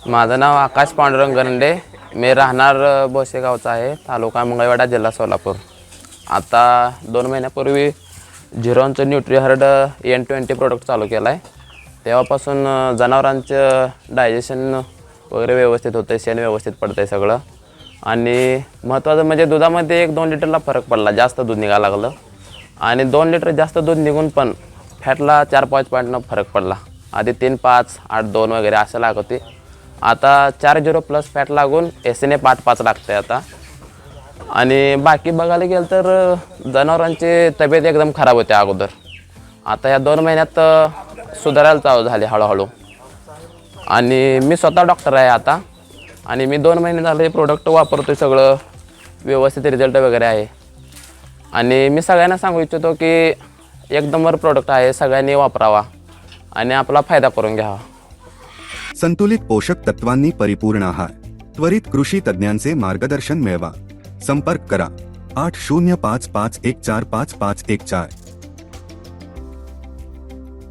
माझं नाव आकाश पांडुरंग गरंडे. मी राहणार बोसेगावचा आहे, तालुका मंगळवेढा, जिल्हा सोलापूर. आता 2 महिन्यापूर्वी झिरोनचं न्यूट्रीहर्ड N20 प्रोडक्ट चालू केला आहे. तेव्हापासून जनावरांचं डायजेशन वगैरे व्यवस्थित होतं आहे, शेण व्यवस्थित पडतं आहे सगळं. आणि महत्त्वाचं म्हणजे दुधामध्ये 1-2 लिटरला फरक पडला, जास्त दूध निघायला लागलं. आणि 2 लिटर जास्त दूध निघून पण फॅटला 4-5 पॉईंटनं फरक पडला. आधी 3-5, 8-2 वगैरे असं लागत होते. आता 4-0 प्लस फॅट लागून SNF 8-5 लागतं आहे आता. आणि बाकी बघायला गेलं तर जनावरांची तब्येत एकदम खराब होते अगोदर. आता या 2 महिन्यात सुधारायला चालू झाले हळूहळू. आणि मी स्वतः डॉक्टर आहे आता. आणि मी 2 महिने झाले प्रोडक्ट वापरतो, सगळं व्यवस्थित रिझल्ट वगैरे आहे. आणि मी सगळ्यांना सांगू इच्छितो की एक नंबर प्रोडक्ट आहे, सगळ्यांनी वापरावा आणि आपला फायदा करून घ्यावा. संतुलित पोषक तत्वांनी परिपूर्ण आहार, त्वरित कृषी तज्ञांचे मार्गदर्शन मिळवा. संपर्क करा 8055145514.